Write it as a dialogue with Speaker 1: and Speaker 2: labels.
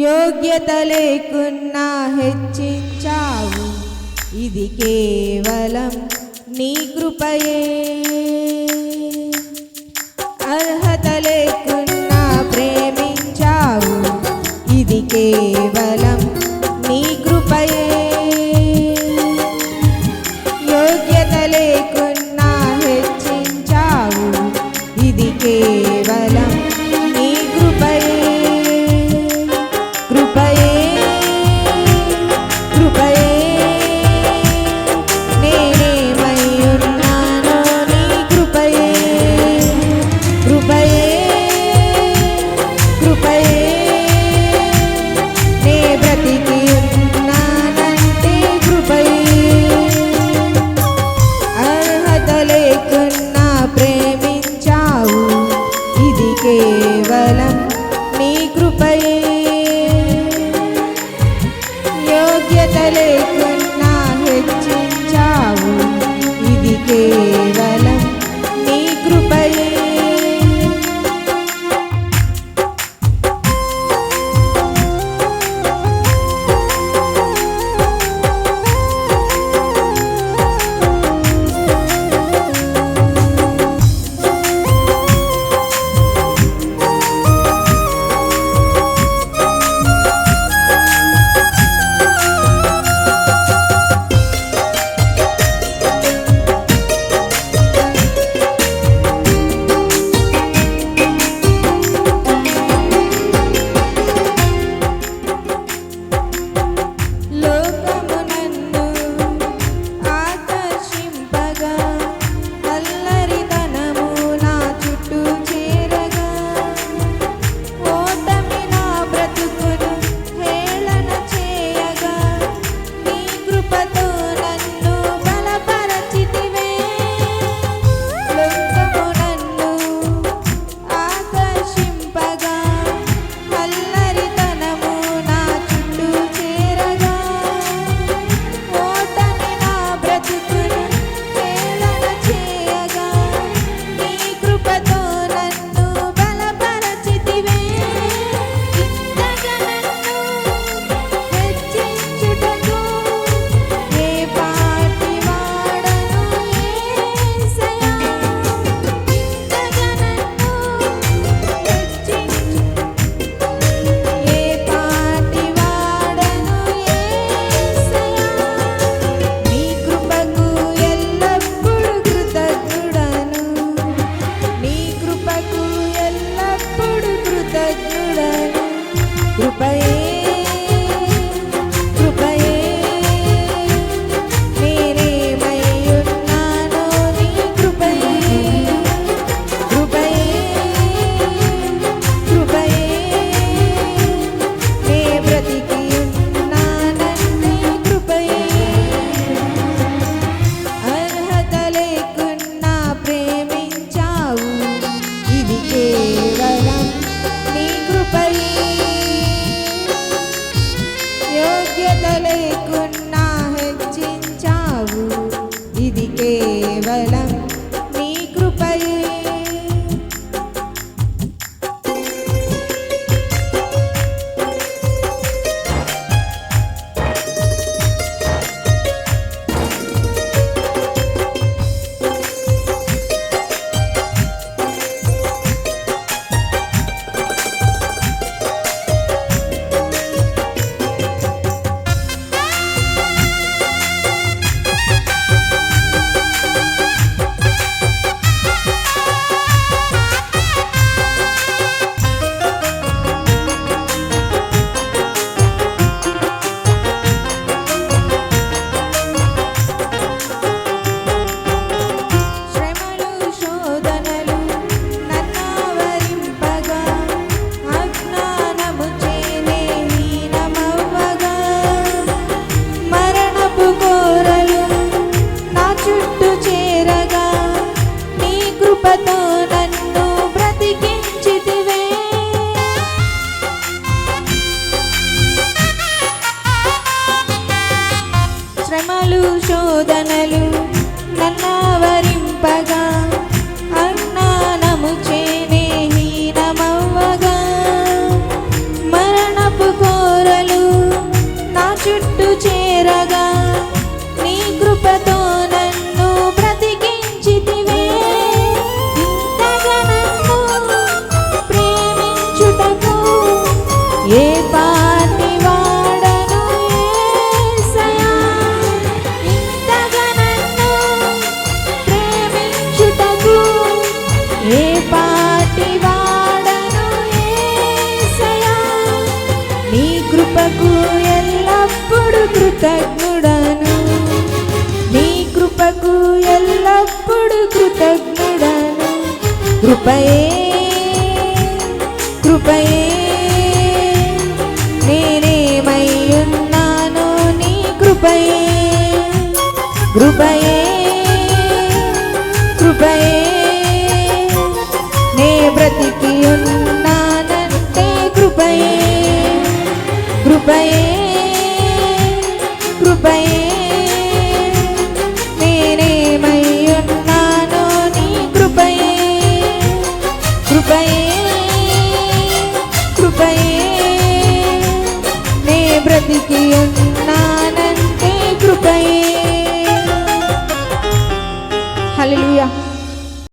Speaker 1: యోగ్యత లేకున్నా హెచ్చించావు, ఇది కేవలం నీ కృపయే. అర్హత లేకున్నా ప్రేమించావు, ఇది కేవలం నీ కృపయే. యోగ్యత లేకున్నా హెచ్చించావు, ఇది కేవలం నీ కృపయే. కృపయే కృపయే నేనేమై ఉన్నానో నీ కృపయే. కృపయే కృపయే నే బ్రతికి ఉన్నానంటే కృపయే. అర్హత లేకున్నా ప్రేమించావు, ఇది కేవలం నీ కృపయే. యోగ్యత లేకున్నా హెచ్చించావు, ఇది కేవలం నీ కృపయే. కృపయే కృపయే నేనేమై ఉన్నానో నీ కృపయే. కృపయే కృపయే నే బ్రతికి ఉన్నానంటే కృపయే. అర్హత లేకున్నా ప్రేమించావు, ఇది కేవలం నీ కృపయే. కృపకు ఎల్లప్పుడు కృతజ్ఞుడను, నీ కృపకు ఎల్లప్పుడు కృతజ్ఞుడను. కృపయే కృపయే నేనేమై ఉన్నాను నీ కృపయే, కృపయే కృపయే నే బ్రతికి ఉన్నానంటే కృపయే, కృపయే